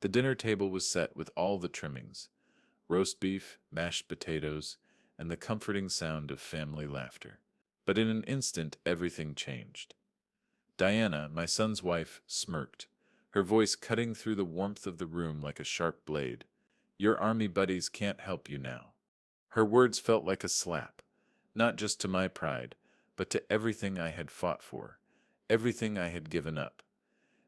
The dinner table was set with all the trimmings: roast beef, mashed potatoes, and the comforting sound of family laughter. But in an instant everything changed. Diana, my son's wife, smirked, her voice cutting through the warmth of the room like a sharp blade. "Your army buddies can't help you now." Her words felt like a slap, not just to my pride, but to everything I had fought for, everything I had given up.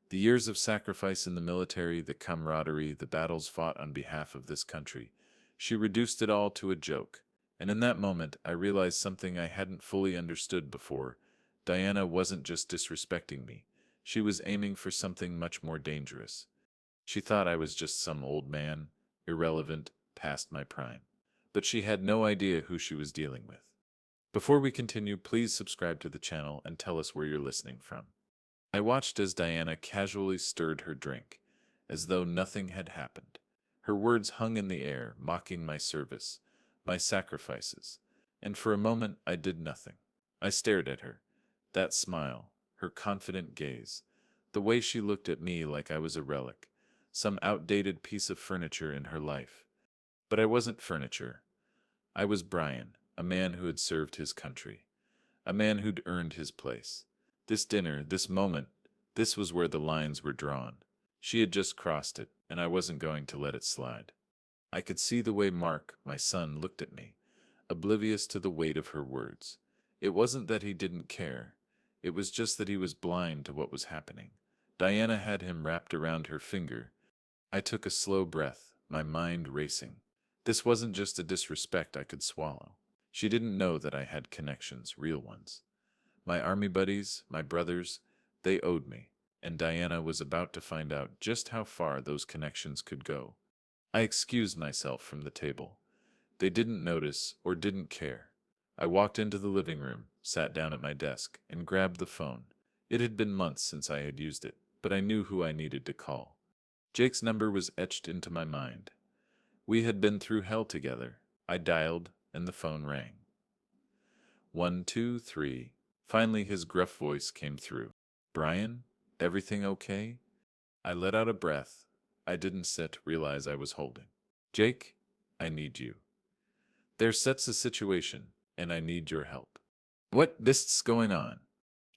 The years of sacrifice in the military, the camaraderie, the battles fought on behalf of this country. She reduced it all to a joke, and in that moment I realized something I hadn't fully understood before. Diana wasn't just disrespecting me. She was aiming for something much more dangerous. She thought I was just some old man, irrelevant, past my prime. But she had no idea who she was dealing with. Before we continue, please subscribe to the channel and tell us where you're listening from. I watched as Diana casually stirred her drink, as though nothing had happened. Her words hung in the air, mocking my service, my sacrifices, and for a moment I did nothing. I stared at her. That smile, her confident gaze, the way she looked at me like I was a relic, some outdated piece of furniture in her life. But I wasn't furniture. I was Brian, a man who had served his country, a man who'd earned his place. This dinner, this moment, this was where the lines were drawn. She had just crossed it, and I wasn't going to let it slide. I could see the way Mark, my son, looked at me, oblivious to the weight of her words. It wasn't that he didn't care. It was just that he was blind to what was happening. Diana had him wrapped around her finger. I took a slow breath, my mind racing. This wasn't just a disrespect I could swallow. She didn't know that I had connections, real ones. My army buddies, my brothers, they owed me, and Diana was about to find out just how far those connections could go. I excused myself from the table. They didn't notice or didn't care. I walked into the living room, sat down at my desk, and grabbed the phone. It had been months since I had used it, but I knew who I needed to call. Jake's number was etched into my mind. We had been through hell together. I dialed, and the phone rang. 123. Finally, his gruff voice came through. "Brian, everything okay?" I let out a breath. I didn't realize I was holding. "Jake, I need you. There's such a situation, and I need your help." "What's going on?"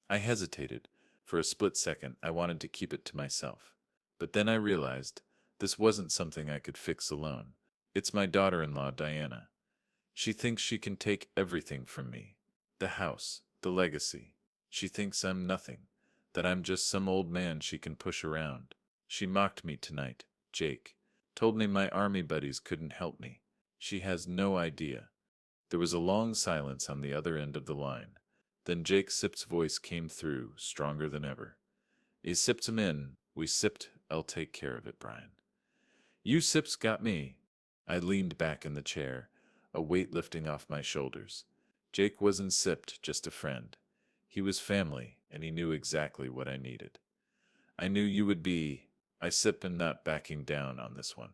I hesitated. For a split second, I wanted to keep it to myself. But then I realized this wasn't something I could fix alone. It's my daughter-in-law, Diana. She thinks she can take everything from me. The house, the legacy. She thinks I'm nothing, that I'm just some old man she can push around. She mocked me tonight, Jake. Told me my army buddies couldn't help me. She has no idea. There was a long silence on the other end of the line. Then Jake Sip's voice came through, stronger than ever. "He sipped him in. We sipped. I'll take care of it, Brian." "You Sips got me." I leaned back in the chair, a weight lifting off my shoulders. Jake wasn't sipped, just a friend. He was family, and he knew exactly what I needed. "I knew you would be." I sip and not backing down on this one.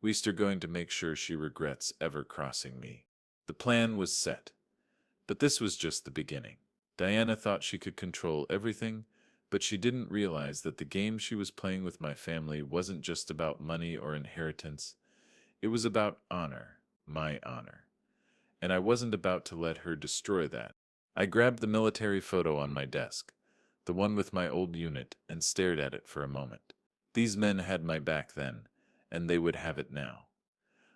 "We're going to make sure she regrets ever crossing me." The plan was set. But this was just the beginning. Diana thought she could control everything, but she didn't realize that the game she was playing with my family wasn't just about money or inheritance. It was about honor, my honor. And I wasn't about to let her destroy that. I grabbed the military photo on my desk, the one with my old unit, and stared at it for a moment. These men had my back then, and they would have it now.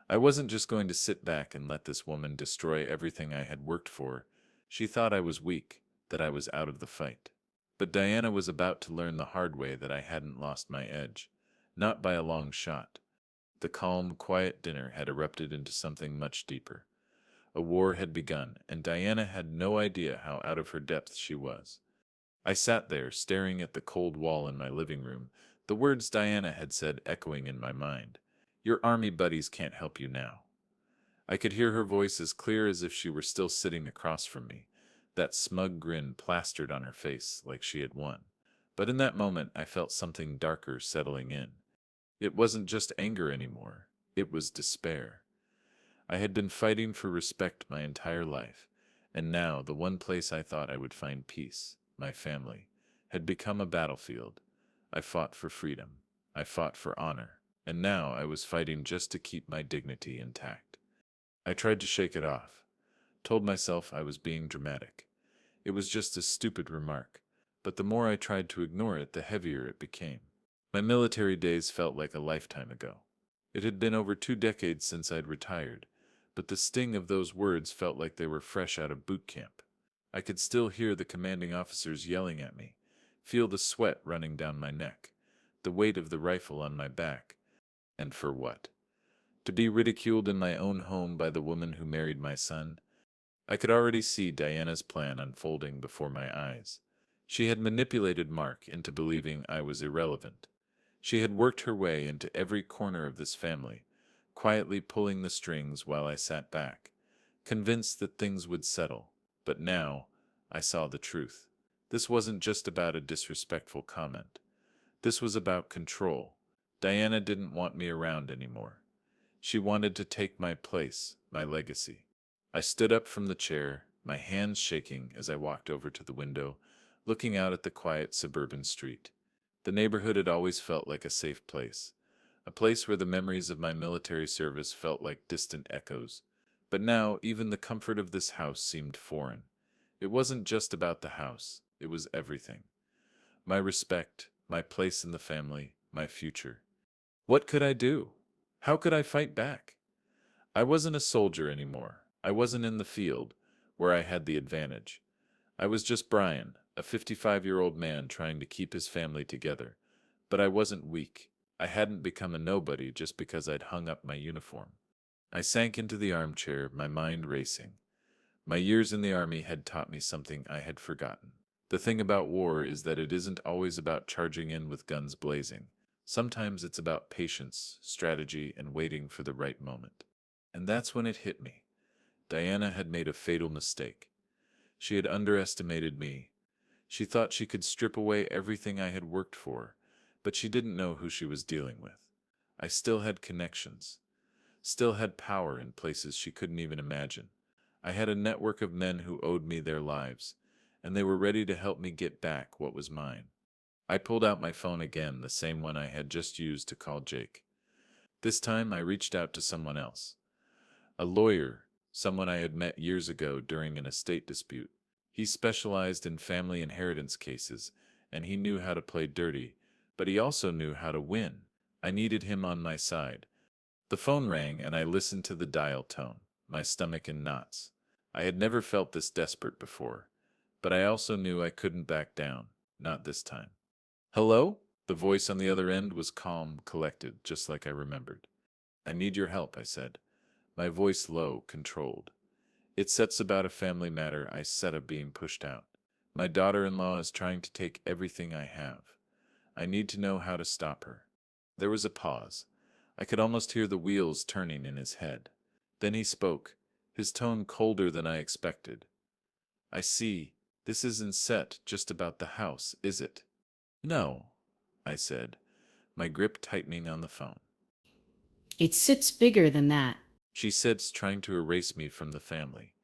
I wasn't just going to sit back and let this woman destroy everything I had worked for. She thought I was weak, that I was out of the fight. But Diana was about to learn the hard way that I hadn't lost my edge. Not by a long shot. The calm, quiet dinner had erupted into something much deeper. A war had begun, and Diana had no idea how out of her depth she was. I sat there, staring at the cold wall in my living room, the words Diana had said echoing in my mind. "Your army buddies can't help you now." I could hear her voice as clear as if she were still sitting across from me, that smug grin plastered on her face like she had won. But in that moment I felt something darker settling in. It wasn't just anger anymore. It was despair. I had been fighting for respect my entire life, and now the one place I thought I would find peace, my family, had become a battlefield. I fought for freedom. I fought for honor. and now I was fighting just to keep my dignity intact. I tried to shake it off, told myself I was being dramatic. It was just a stupid remark, but the more I tried to ignore it, the heavier it became. My military days felt like a lifetime ago. It had been over 2 decades since I'd retired, but the sting of those words felt like they were fresh out of boot camp. I could still hear the commanding officers yelling at me, feel the sweat running down my neck, the weight of the rifle on my back. And for what? To be ridiculed in my own home by the woman who married my son? I could already see Diana's plan unfolding before my eyes. She had manipulated Mark into believing I was irrelevant. She had worked her way into every corner of this family, quietly pulling the strings while I sat back, convinced that things would settle. But now I saw the truth. This wasn't just about a disrespectful comment. This was about control. Diana didn't want me around anymore. She wanted to take my place, my legacy. I stood up from the chair, my hands shaking as I walked over to the window, looking out at the quiet suburban street. The neighborhood had always felt like a safe place, a place where the memories of my military service felt like distant echoes. But now, even the comfort of this house seemed foreign. It wasn't just about the house, it was everything. My respect, my place in the family, my future. What could I do? How could I fight back? I wasn't a soldier anymore. I wasn't in the field, where I had the advantage. I was just Brian, a 55-year-old man trying to keep his family together. But I wasn't weak. I hadn't become a nobody just because I'd hung up my uniform. I sank into the armchair, my mind racing. My years in the army had taught me something I had forgotten. The thing about war is that it isn't always about charging in with guns blazing. Sometimes it's about patience, strategy, and waiting for the right moment. And that's when it hit me. Diana had made a fatal mistake. She had underestimated me. She thought she could strip away everything I had worked for, but she didn't know who she was dealing with. I still had connections, still had power in places she couldn't even imagine. I had a network of men who owed me their lives, and they were ready to help me get back what was mine. I pulled out my phone again, the same one I had just used to call Jake. This time I reached out to someone else. A lawyer, someone I had met years ago during an estate dispute. He specialized in family inheritance cases, and he knew how to play dirty, but he also knew how to win. I needed him on my side. The phone rang, and I listened to the dial tone, my stomach in knots. I had never felt this desperate before, but I also knew I couldn't back down, not this time. Hello? The voice on the other end was calm, collected, just like I remembered. I need your help, I said, my voice low, controlled. It's about a family matter. I said of being pushed out. My daughter-in-law is trying to take everything I have. I need to know how to stop her. There was a pause. I could almost hear the wheels turning in his head. Then he spoke, his tone colder than I expected. I see. This isn't set just about the house, is it? No, I said, my grip tightening on the phone. It sits bigger than that. She said's trying to erase me from the family.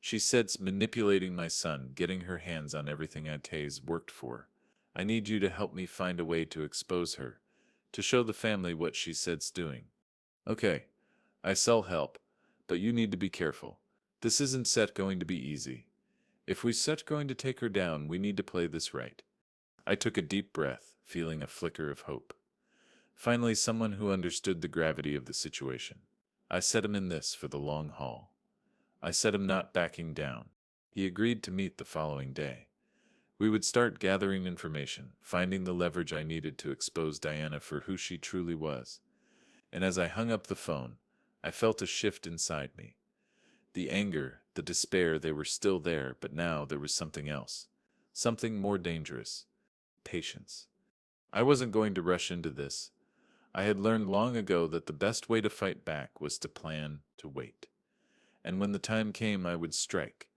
She said's manipulating my son, getting her hands on everything Ate's worked for. I need you to help me find a way to expose her, to show the family what she said's doing. Okay, I sell help, but you need to be careful. This isn't set going to be easy. If we set going to take her down, we need to play this right. I took a deep breath, feeling a flicker of hope. Finally, someone who understood the gravity of the situation. I set him in this for the long haul. I set him not backing down. He agreed to meet the following day. We would start gathering information, finding the leverage I needed to expose Diana for who she truly was. And as I hung up the phone, I felt a shift inside me. The anger, the despair, they were still there, but now there was something else. Something more dangerous. Patience. I wasn't going to rush into this. I had learned long ago that the best way to fight back was to plan, to wait. And when the time came, I would strike.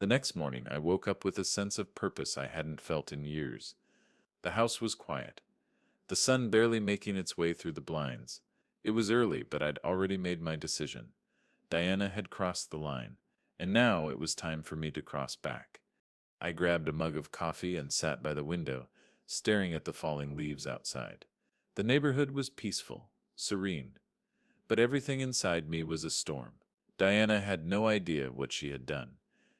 The next morning, I woke up with a sense of purpose I hadn't felt in years. The house was quiet, the sun barely making its way through the blinds. It was early, but I'd already made my decision. Diana had crossed the line, and now it was time for me to cross back. I grabbed a mug of coffee and sat by the window, staring at the falling leaves outside. The neighborhood was peaceful, serene. But everything inside me was a storm. Diana had no idea what she had done.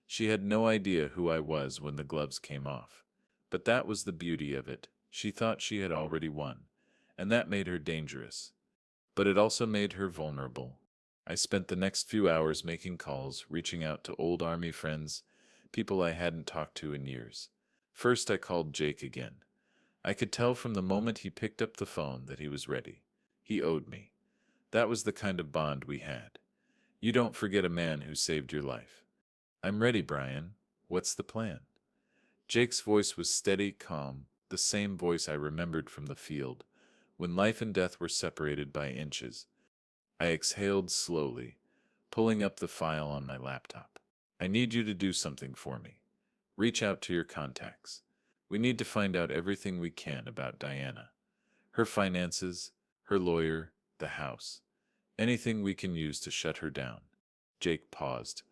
She had no idea who I was when the gloves came off. But that was the beauty of it. She thought she had already won, and that made her dangerous. But it also made her vulnerable. I spent the next few hours making calls, reaching out to old army friends, people I hadn't talked to in years. First, I called Jake again. I could tell from the moment he picked up the phone that he was ready. He owed me. That was the kind of bond we had. You don't forget a man who saved your life. I'm ready, Brian. What's the plan? Jake's voice was steady, calm, the same voice I remembered from the field, when life and death were separated by inches. I exhaled slowly, pulling up the file on my laptop. I need you to do something for me. Reach out to your contacts. We need to find out everything we can about Diana. Her finances, her lawyer, the house. Anything we can use to shut her down. Jake paused,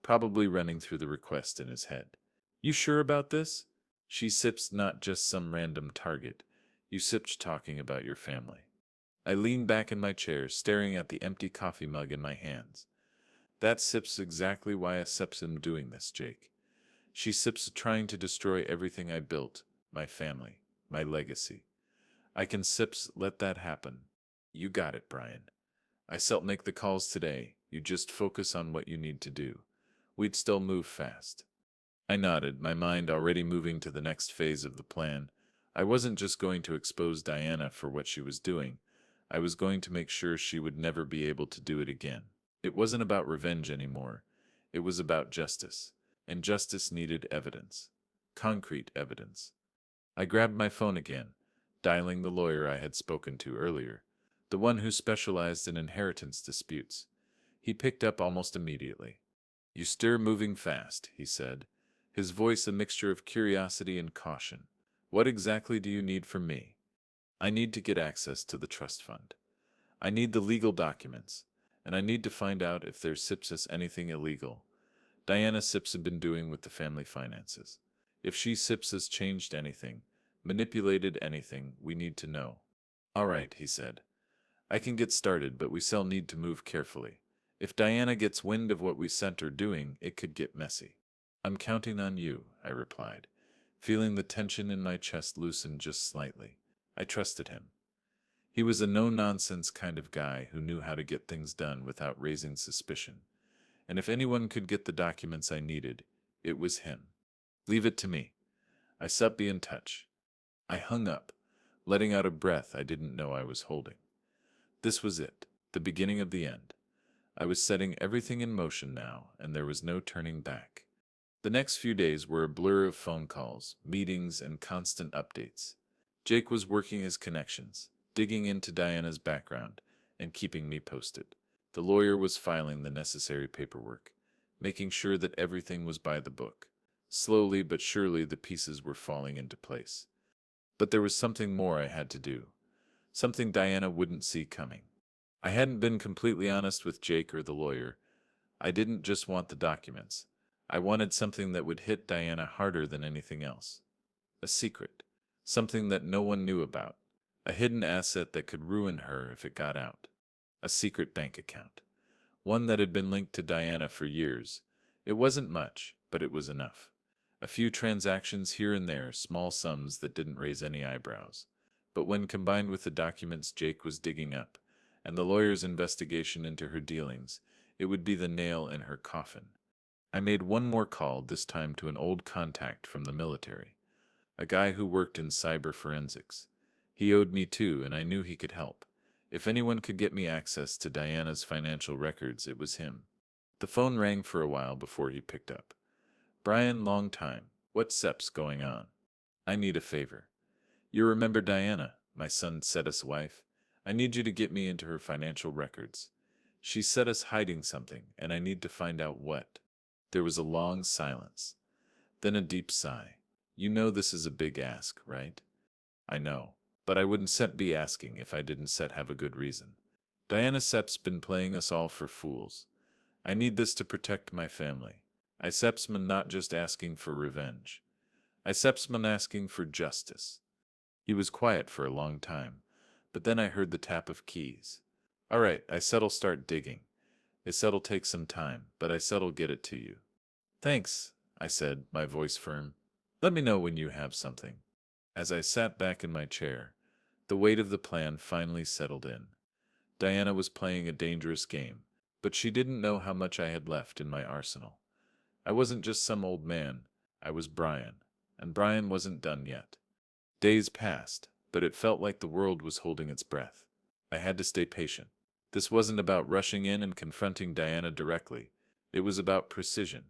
probably running through the request in his head. You sure about this? She sips not just some random target. You sipped talking about your family. I leaned back in my chair, staring at the empty coffee mug in my hands. That sip's exactly why I sips am doing this, Jake. She sips trying to destroy everything I built, my family, my legacy. I can sips let that happen. You got it, Brian. I self make the calls today. You just focus on what you need to do. We'd still move fast. I nodded, my mind already moving to the next phase of the plan. I wasn't just going to expose Diana for what she was doing. I was going to make sure she would never be able to do it again. It wasn't about revenge anymore. It was about justice. And justice needed evidence. Concrete evidence. I grabbed my phone again, dialing the lawyer I had spoken to earlier, the one who specialized in inheritance disputes. He picked up almost immediately. You stir moving fast, he said, his voice a mixture of curiosity and caution. What exactly do you need from me? I need to get access to the trust fund. I need the legal documents, and I need to find out if there's Sipsis anything illegal. Diana Sips had been doing with the family finances. If she Sips has changed anything, manipulated anything, we need to know. All right, he said. I can get started, but we still need to move carefully. If Diana gets wind of what we sent her doing, it could get messy. I'm counting on you, I replied, feeling the tension in my chest loosen just slightly. I trusted him. He was a no-nonsense kind of guy who knew how to get things done without raising suspicion. And if anyone could get the documents I needed, it was him. Leave it to me. I sup be in touch. I hung up, letting out a breath I didn't know I was holding. This was it, the beginning of the end. I was setting everything in motion now, and there was no turning back. The next few days were a blur of phone calls, meetings, and constant updates. Jake was working his connections, digging into Diana's background, and keeping me posted. The lawyer was filing the necessary paperwork, making sure that everything was by the book. Slowly but surely the pieces were falling into place. But there was something more I had to do, something Diana wouldn't see coming. I hadn't been completely honest with Jake or the lawyer. I didn't just want the documents. I wanted something that would hit Diana harder than anything else. A secret. Something that no one knew about. A hidden asset that could ruin her if it got out. A secret bank account. One that had been linked to Diana for years. It wasn't much, but it was enough. A few transactions here and there, small sums that didn't raise any eyebrows. But when combined with the documents Jake was digging up, and the lawyer's investigation into her dealings, it would be the nail in her coffin. I made one more call, this time to an old contact from the military, a guy who worked in cyber forensics. He owed me too, and I knew he could help. If anyone could get me access to Diana's financial records, it was him. The phone rang for a while before he picked up. Brian, long time. What's Sep's going on? I need a favor. You remember Diana, my son Seta's wife? I need you to get me into her financial records. She said us hiding something, and I need to find out what. There was a long silence, then a deep sigh. You know this is a big ask, right? I know, but I wouldn't set be asking if I didn't set have a good reason. Diana Sep's been playing us all for fools. I need this to protect my family. I Sepsman not just asking for revenge. I Sepsman asking for justice. He was quiet for a long time, But then I heard the tap of keys. All right, I said I'll start digging. I said it'll take some time, but I said I'll get it to you. Thanks, I said, my voice firm. Let me know when you have something. As I sat back in my chair, the weight of the plan finally settled in. Diana was playing a dangerous game, but she didn't know how much I had left in my arsenal. I wasn't just some old man, I was Brian, and Brian wasn't done yet. Days passed, but it felt like the world was holding its breath. I had to stay patient. This wasn't about rushing in and confronting Diana directly. It was about precision,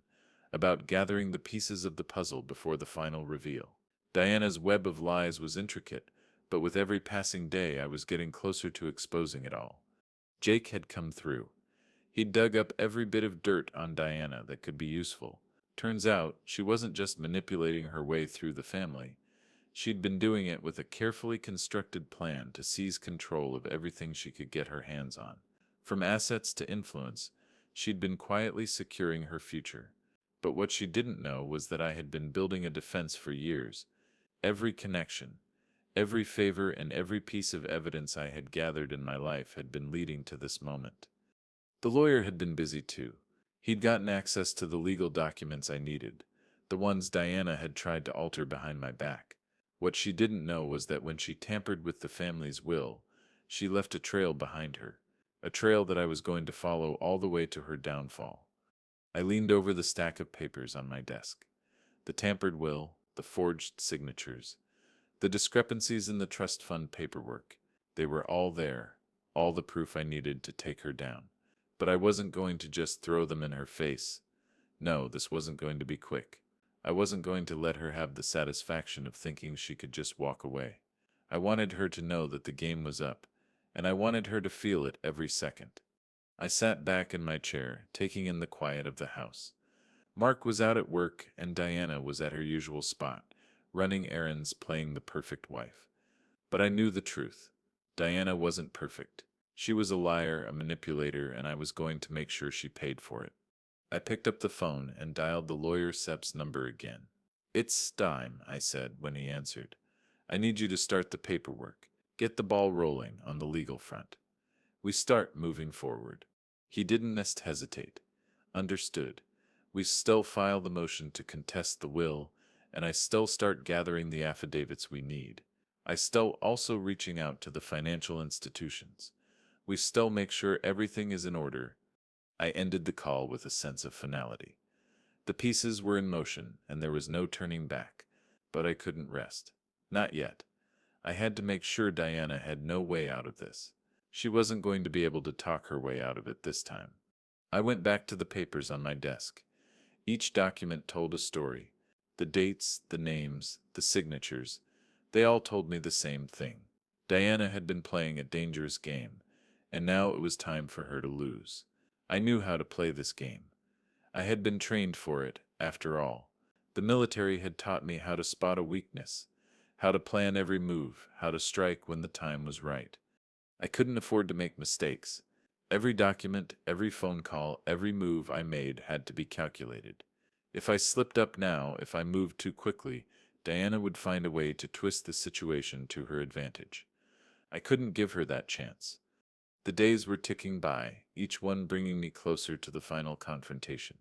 about gathering the pieces of the puzzle before the final reveal. Diana's web of lies was intricate, but with every passing day I was getting closer to exposing it all. Jake had come through. He'd dug up every bit of dirt on Diana that could be useful. Turns out, she wasn't just manipulating her way through the family. She'd been doing it with a carefully constructed plan to seize control of everything she could get her hands on. From assets to influence, she'd been quietly securing her future. But what she didn't know was that I had been building a defense for years. Every connection, every favor, and every piece of evidence I had gathered in my life had been leading to this moment. The lawyer had been busy too. He'd gotten access to the legal documents I needed, the ones Diana had tried to alter behind my back. What she didn't know was that when she tampered with the family's will, she left a trail behind her, a trail that I was going to follow all the way to her downfall. I leaned over the stack of papers on my desk. The tampered will, the forged signatures, the discrepancies in the trust fund paperwork. They were all there, all the proof I needed to take her down. But I wasn't going to just throw them in her face. No, this wasn't going to be quick. I wasn't going to let her have the satisfaction of thinking she could just walk away. I wanted her to know that the game was up, and I wanted her to feel it every second. I sat back in my chair, taking in the quiet of the house. Mark was out at work, and Diana was at her usual spot, running errands, playing the perfect wife. But I knew the truth. Diana wasn't perfect. She was a liar, a manipulator, and I was going to make sure she paid for it. I picked up the phone and dialed the lawyer Sepp's number again. It's time, I said when he answered. I need you to start the paperwork. Get the ball rolling on the legal front. We start moving forward. He didn't hesitate. Understood. We still file the motion to contest the will, and I still start gathering the affidavits we need. I still also reaching out to the financial institutions. We still make sure everything is in order. I ended the call with a sense of finality. The pieces were in motion, and there was no turning back. But I couldn't rest. Not yet. I had to make sure Diana had no way out of this. She wasn't going to be able to talk her way out of it this time. I went back to the papers on my desk. Each document told a story. The dates, the names, the signatures, they all told me the same thing. Diana had been playing a dangerous game, and now it was time for her to lose. I knew how to play this game. I had been trained for it, after all. The military had taught me how to spot a weakness, how to plan every move, how to strike when the time was right. I couldn't afford to make mistakes. Every document, every phone call, every move I made had to be calculated. If I slipped up now, if I moved too quickly, Diana would find a way to twist the situation to her advantage. I couldn't give her that chance. The days were ticking by, each one bringing me closer to the final confrontation.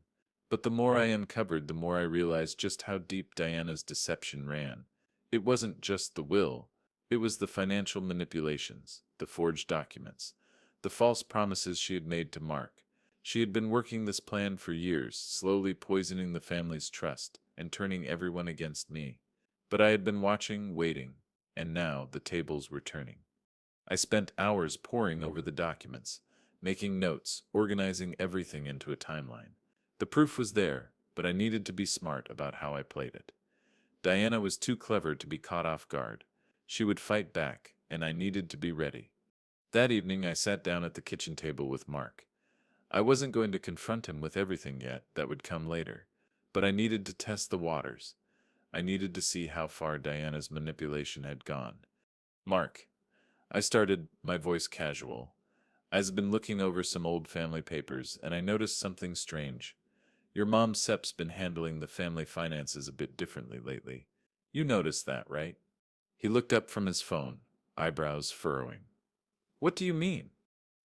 But the more I uncovered, the more I realized just how deep Diana's deception ran. It wasn't just the will, it was the financial manipulations, the forged documents, the false promises she had made to Mark. She had been working this plan for years, slowly poisoning the family's trust and turning everyone against me. But I had been watching, waiting, and now the tables were turning. I spent hours poring over the documents, making notes, organizing everything into a timeline. The proof was there, but I needed to be smart about how I played it. Diana was too clever to be caught off guard. She would fight back, and I needed to be ready. That evening I sat down at the kitchen table with Mark. I wasn't going to confront him with everything yet, that would come later. But I needed to test the waters. I needed to see how far Diana's manipulation had gone. Mark, I started, my voice casual. I've been looking over some old family papers, and I noticed something strange. Your mom Sep's been handling the family finances a bit differently lately. You noticed that, right? He looked up from his phone, eyebrows furrowing. What do you mean?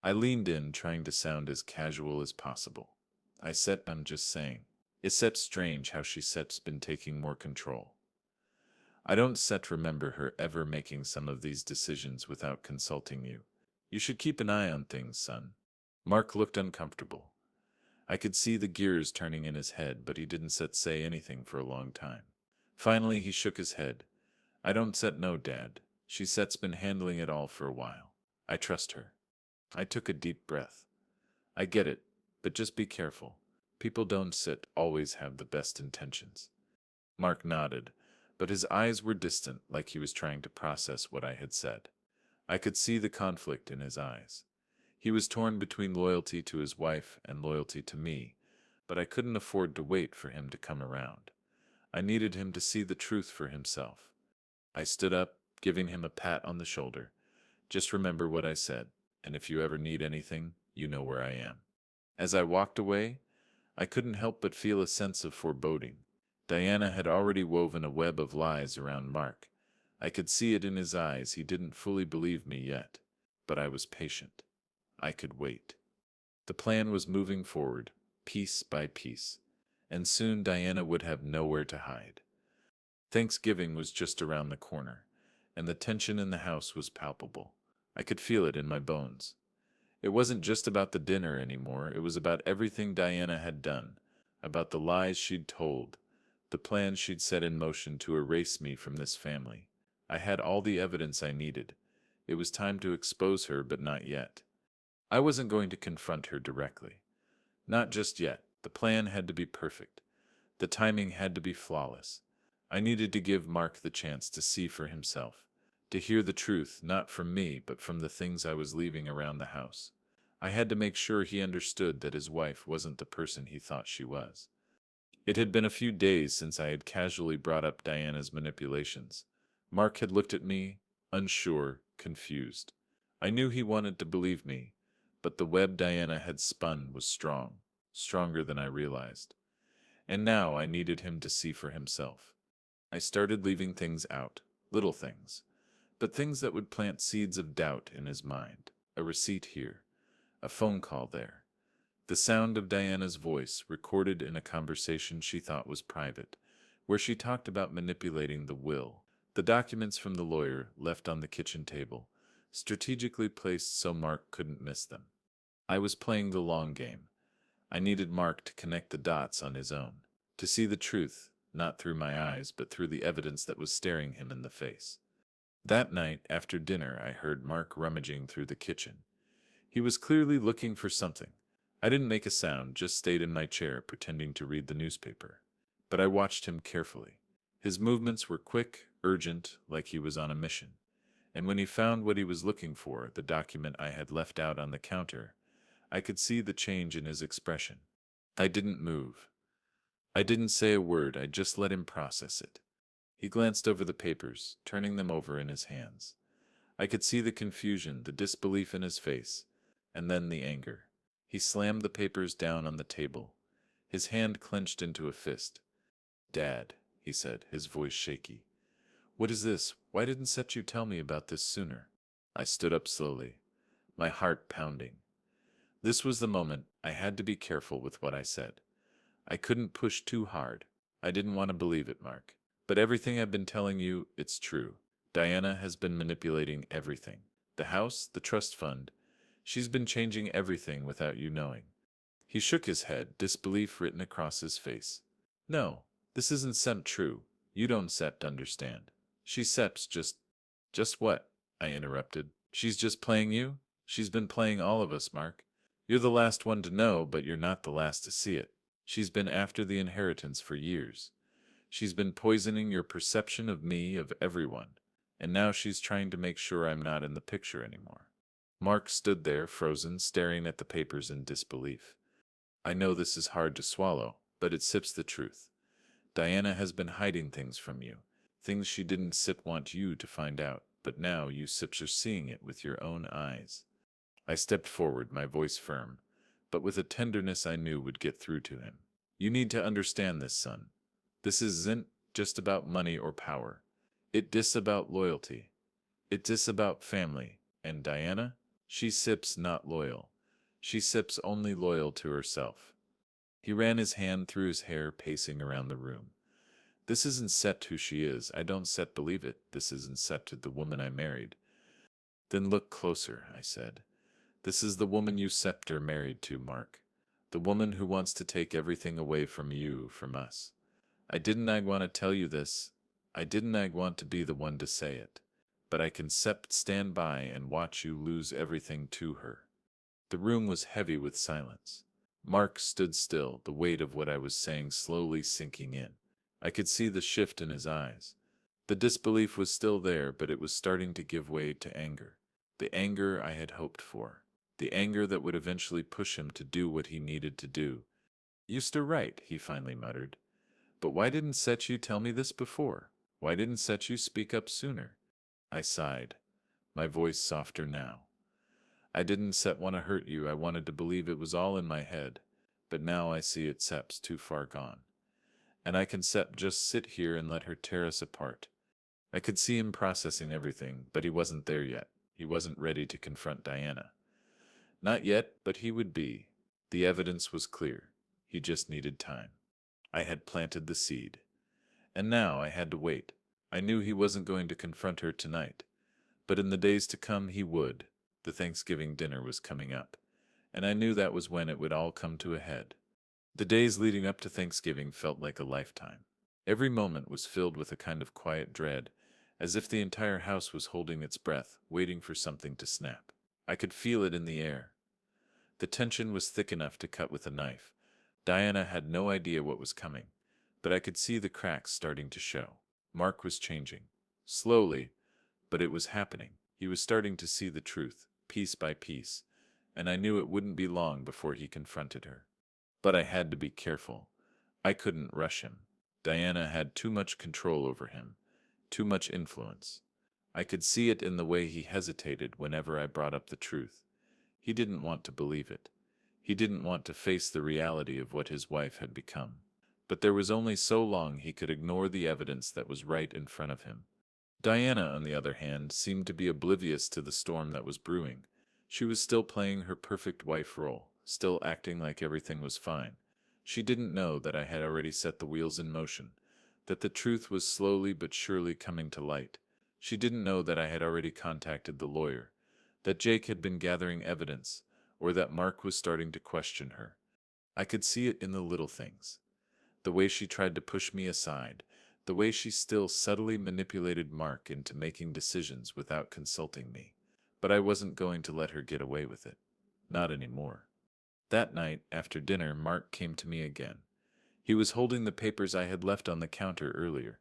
I leaned in, trying to sound as casual as possible. I said, I'm just saying. It's strange how she said's been taking more control. I don't set remember her ever making some of these decisions without consulting you. You should keep an eye on things, son. Mark looked uncomfortable. I could see the gears turning in his head, but he didn't say anything for a long time. Finally, he shook his head. I don't know, Dad. She has been handling it all for a while. I trust her. I took a deep breath. I get it, but just be careful. People don't always have the best intentions. Mark nodded, but his eyes were distant, like he was trying to process what I had said. I could see the conflict in his eyes. He was torn between loyalty to his wife and loyalty to me, but I couldn't afford to wait for him to come around. I needed him to see the truth for himself. I stood up, giving him a pat on the shoulder. Just remember what I said, and if you ever need anything, you know where I am. As I walked away, I couldn't help but feel a sense of foreboding. Diana had already woven a web of lies around Mark. I could see it in his eyes. He didn't fully believe me yet, but I was patient. I could wait. The plan was moving forward, piece by piece, and soon Diana would have nowhere to hide. Thanksgiving was just around the corner, and the tension in the house was palpable. I could feel it in my bones. It wasn't just about the dinner anymore, it was about everything Diana had done, about the lies she'd told, the plans she'd set in motion to erase me from this family. I had all the evidence I needed. It was time to expose her, but not yet. I wasn't going to confront her directly. Not just yet. The plan had to be perfect. The timing had to be flawless. I needed to give Mark the chance to see for himself, to hear the truth, not from me, but from the things I was leaving around the house. I had to make sure he understood that his wife wasn't the person he thought she was. It had been a few days since I had casually brought up Diana's manipulations. Mark had looked at me, unsure, confused. I knew he wanted to believe me, but the web Diana had spun was strong, stronger than I realized. And now I needed him to see for himself. I started leaving things out, little things, but things that would plant seeds of doubt in his mind. A receipt here, a phone call there, the sound of Diana's voice recorded in a conversation she thought was private, where she talked about manipulating the will, the documents from the lawyer left on the kitchen table, strategically placed so Mark couldn't miss them. I was playing the long game. I needed Mark to connect the dots on his own, to see the truth, not through my eyes, but through the evidence that was staring him in the face. That night, after dinner, I heard Mark rummaging through the kitchen. He was clearly looking for something. I didn't make a sound, just stayed in my chair, pretending to read the newspaper. But I watched him carefully. His movements were quick, urgent, like he was on a mission. And when he found what he was looking for, the document I had left out on the counter, I could see the change in his expression. I didn't move. I didn't say a word, I just let him process it. He glanced over the papers, turning them over in his hands. I could see the confusion, the disbelief in his face, and then the anger. He slammed the papers down on the table. His hand clenched into a fist. Dad, he said, his voice shaky. What is this? Why didn't you tell me about this sooner? I stood up slowly, my heart pounding. This was the moment. I had to be careful with what I said. I couldn't push too hard. I didn't want to believe it, Mark. But everything I've been telling you, it's true. Diana has been manipulating everything. The house, the trust fund. She's been changing everything without you knowing. He shook his head, disbelief written across his face. No, this isn't true. You don't understand. She's Just what? I interrupted. She's just playing you? She's been playing all of us, Mark. You're the last one to know, but you're not the last to see it. She's been after the inheritance for years. She's been poisoning your perception of me, of everyone. And now she's trying to make sure I'm not in the picture anymore. Mark stood there, frozen, staring at the papers in disbelief. I know this is hard to swallow, but it sips the truth. Diana has been hiding things from you, things she didn't want you to find out, but now you are seeing it with your own eyes. I stepped forward, my voice firm, but with a tenderness I knew would get through to him. You need to understand this, son. This isn't just about money or power. It is about loyalty. It is about family. And Diana? She sips not loyal. She sips only loyal to herself. He ran his hand through his hair, pacing around the room. This isn't set who she is. I don't set believe it. This isn't set to the woman I married. Then look closer, I said. This is the woman you scepter married to, Mark. The woman who wants to take everything away from you, from us. I didn't want to tell you this. I didn't want to be the one to say it. But I can stand by and watch you lose everything to her. The room was heavy with silence. Mark stood still, the weight of what I was saying slowly sinking in. I could see the shift in his eyes. The disbelief was still there, but it was starting to give way to anger. The anger I had hoped for. The anger that would eventually push him to do what he needed to do. Used to right, he finally muttered. But why didn't Setchu tell me this before? Why didn't Setchu speak up sooner? I sighed, my voice softer now. I didn't want to hurt you. I wanted to believe it was all in my head. But now I see it Sep's too far gone. And I can just sit here and let her tear us apart. I could see him processing everything, but he wasn't there yet. He wasn't ready to confront Diana. Not yet, but he would be. The evidence was clear. He just needed time. I had planted the seed. And now I had to wait. I knew he wasn't going to confront her tonight. But in the days to come he would. The Thanksgiving dinner was coming up. And I knew that was when it would all come to a head. The days leading up to Thanksgiving felt like a lifetime. Every moment was filled with a kind of quiet dread, as if the entire house was holding its breath, waiting for something to snap. I could feel it in the air. The tension was thick enough to cut with a knife. Diana had no idea what was coming, but I could see the cracks starting to show. Mark was changing. Slowly, but it was happening. He was starting to see the truth, piece by piece, and I knew it wouldn't be long before he confronted her. But I had to be careful. I couldn't rush him. Diana had too much control over him, too much influence. I could see it in the way he hesitated whenever I brought up the truth. He didn't want to believe it. He didn't want to face the reality of what his wife had become. But there was only so long he could ignore the evidence that was right in front of him. Diana, on the other hand, seemed to be oblivious to the storm that was brewing. She was still playing her perfect wife role, still acting like everything was fine. She didn't know that I had already set the wheels in motion, that the truth was slowly but surely coming to light. She didn't know that I had already contacted the lawyer, that Jake had been gathering evidence, or that Mark was starting to question her. I could see it in the little things. The way she tried to push me aside, the way she still subtly manipulated Mark into making decisions without consulting me. But I wasn't going to let her get away with it. Not anymore. That night, after dinner, Mark came to me again. He was holding the papers I had left on the counter earlier,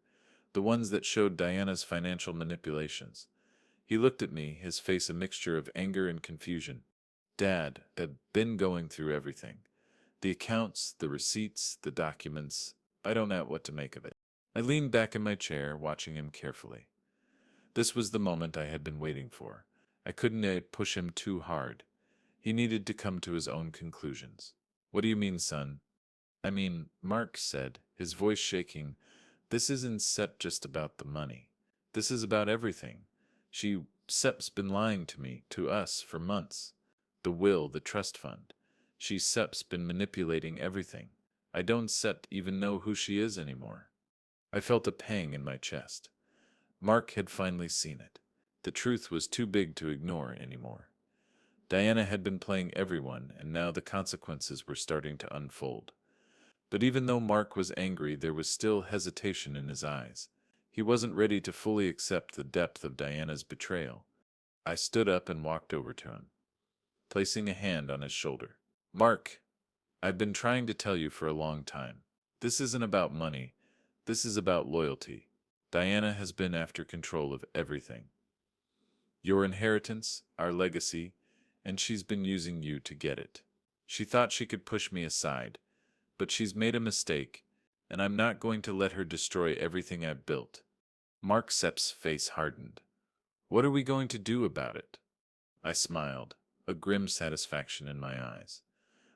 the ones that showed Diana's financial manipulations. He looked at me, his face a mixture of anger and confusion. Dad had been going through everything. The accounts, the receipts, the documents. I don't know what to make of it. I leaned back in my chair, watching him carefully. This was the moment I had been waiting for. I couldn't push him too hard. He needed to come to his own conclusions. What do you mean, son? I mean, Mark said, his voice shaking, this isn't set just about the money. This is about everything. Sep's been lying to me, to us, for months. The will, the trust fund. Sep's been manipulating everything. I don't even know who she is anymore. I felt a pang in my chest. Mark had finally seen it. The truth was too big to ignore anymore. Diana had been playing everyone, and now the consequences were starting to unfold. But even though Mark was angry, there was still hesitation in his eyes. He wasn't ready to fully accept the depth of Diana's betrayal. I stood up and walked over to him, placing a hand on his shoulder. Mark, I've been trying to tell you for a long time. This isn't about money. This is about loyalty. Diana has been after control of everything. Your inheritance, our legacy, and she's been using you to get it. She thought she could push me aside, but she's made a mistake, and I'm not going to let her destroy everything I've built. Mark Sepp's face hardened. What are we going to do about it? I smiled, a grim satisfaction in my eyes.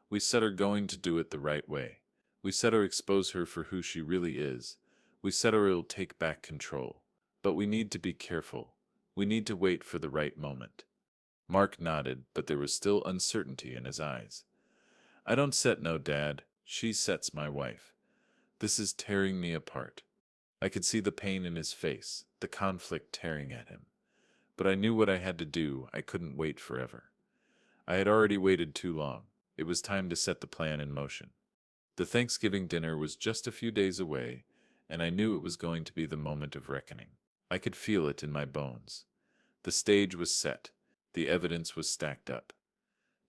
We said are going to do it the right way. We said or expose her for who she really is. We said or it'll take back control. But we need to be careful. We need to wait for the right moment. Mark nodded, but there was still uncertainty in his eyes. I don't set no dad, she sets my wife. This is tearing me apart. I could see the pain in his face, the conflict tearing at him. But I knew what I had to do. I couldn't wait forever. I had already waited too long. It was time to set the plan in motion. The Thanksgiving dinner was just a few days away, and I knew it was going to be the moment of reckoning. I could feel it in my bones. The stage was set. The evidence was stacked up.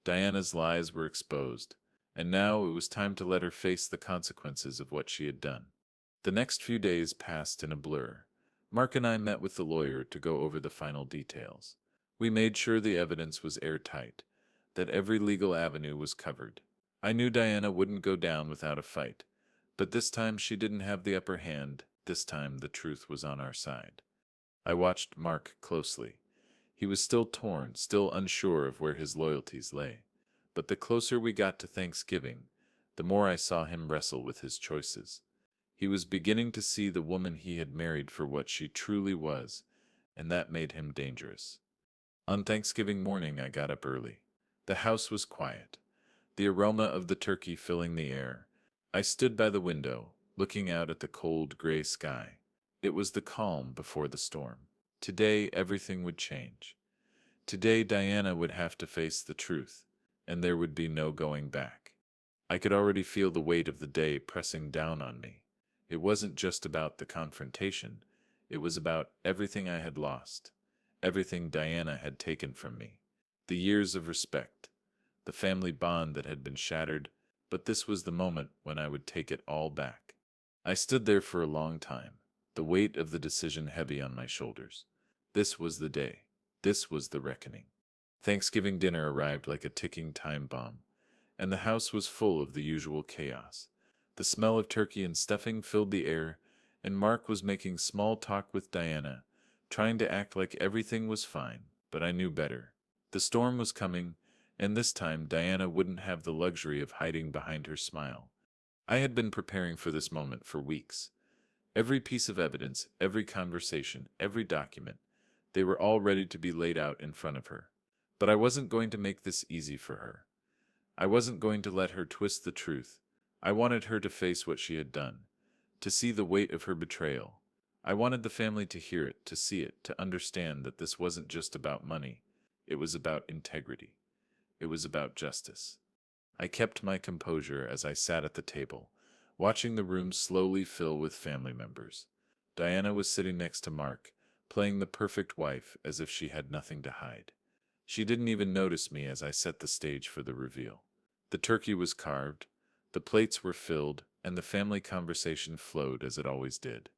Diana's lies were exposed, and now it was time to let her face the consequences of what she had done. The next few days passed in a blur. Mark and I met with the lawyer to go over the final details. We made sure the evidence was airtight, that every legal avenue was covered. I knew Diana wouldn't go down without a fight, but this time she didn't have the upper hand. This time the truth was on our side. I watched Mark closely. He was still torn, still unsure of where his loyalties lay. But the closer we got to Thanksgiving, the more I saw him wrestle with his choices. He was beginning to see the woman he had married for what she truly was, and that made him dangerous. On Thanksgiving morning, I got up early. The house was quiet, the aroma of the turkey filling the air. I stood by the window, looking out at the cold gray sky. It was the calm before the storm. Today, everything would change. Today, Diana would have to face the truth, and there would be no going back. I could already feel the weight of the day pressing down on me. It wasn't just about the confrontation, it was about everything I had lost, everything Diana had taken from me. The years of respect, the family bond that had been shattered, but this was the moment when I would take it all back. I stood there for a long time, the weight of the decision heavy on my shoulders. This was the day. This was the reckoning. Thanksgiving dinner arrived like a ticking time bomb, and the house was full of the usual chaos. The smell of turkey and stuffing filled the air, and Mark was making small talk with Diana, trying to act like everything was fine, but I knew better. The storm was coming, and this time Diana wouldn't have the luxury of hiding behind her smile. I had been preparing for this moment for weeks. Every piece of evidence, every conversation, every document, they were all ready to be laid out in front of her. But I wasn't going to make this easy for her. I wasn't going to let her twist the truth. I wanted her to face what she had done, to see the weight of her betrayal. I wanted the family to hear it, to see it, to understand that this wasn't just about money. It was about integrity. It was about justice. I kept my composure as I sat at the table, watching the room slowly fill with family members. Diana was sitting next to Mark, playing the perfect wife as if she had nothing to hide. She didn't even notice me as I set the stage for the reveal. The turkey was carved, the plates were filled, and the family conversation flowed as it always did.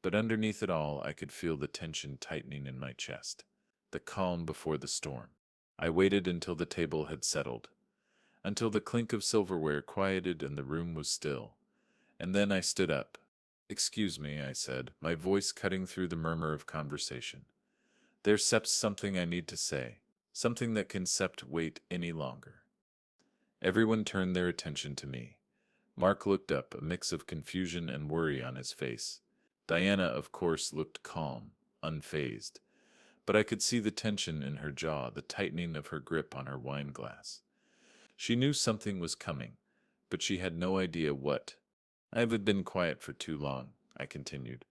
But underneath it all, I could feel the tension tightening in my chest, the calm before the storm. I waited until the table had settled, until the clink of silverware quieted and the room was still. And then I stood up. "Excuse me," I said, my voice cutting through the murmur of conversation. "There's something I need to say, something that can wait any longer." Everyone turned their attention to me. Mark looked up, a mix of confusion and worry on his face. Diana, of course, looked calm, unfazed, but I could see the tension in her jaw, the tightening of her grip on her wine glass. She knew something was coming, but she had no idea what. "I haven't been quiet for too long," I continued,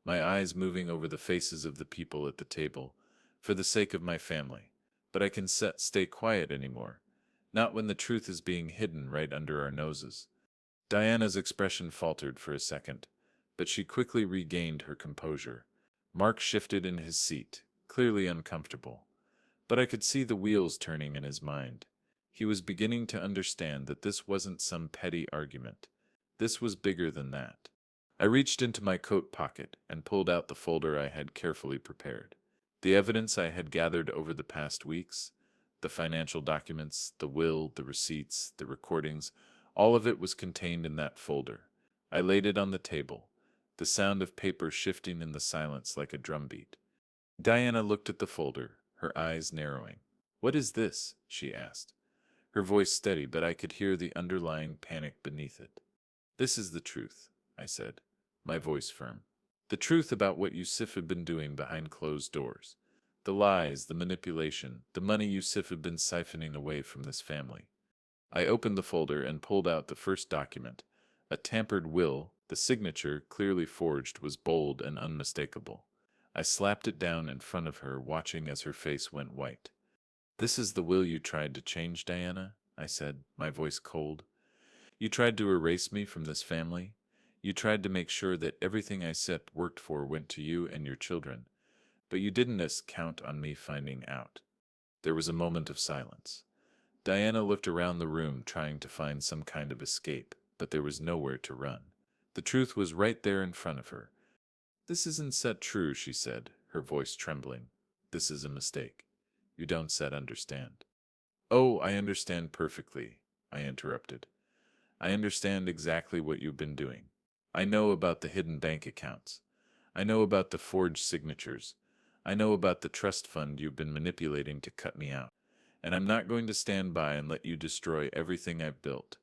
my eyes moving over the faces of the people at the table, "for the sake of my family. But I can stay quiet anymore. Not when the truth is being hidden right under our noses." Diana's expression faltered for a second, but she quickly regained her composure. Mark shifted in his seat, clearly uncomfortable, but I could see the wheels turning in his mind. He was beginning to understand that this wasn't some petty argument. This was bigger than that. I reached into my coat pocket and pulled out the folder I had carefully prepared. The evidence I had gathered over the past weeks, the financial documents, the will, the receipts, the recordings, all of it was contained in that folder. I laid it on the table, the sound of paper shifting in the silence like a drumbeat. Diana looked at the folder, her eyes narrowing. "What is this?" she asked. Her voice steady, but I could hear the underlying panic beneath it. "This is the truth," I said, my voice firm. "The truth about what Yusuf had been doing behind closed doors. The lies, the manipulation, the money Yusuf had been siphoning away from this family. I opened the folder and pulled out the first document. A tampered will, the signature, clearly forged, was bold and unmistakable. I slapped it down in front of her, watching as her face went white. "This is the will you tried to change, Diana," I said, my voice cold. "You tried to erase me from this family. You tried to make sure that everything I said worked for went to you and your children, but you didn't count on me finding out." There was a moment of silence. Diana looked around the room, trying to find some kind of escape, but there was nowhere to run. The truth was right there in front of her. "This isn't set true," she said, her voice trembling. "This is a mistake. You don't set understand." "Oh, I understand perfectly," I interrupted. "I understand exactly what you've been doing. I know about the hidden bank accounts. I know about the forged signatures. I know about the trust fund you've been manipulating to cut me out. And I'm not going to stand by and let you destroy everything I've built.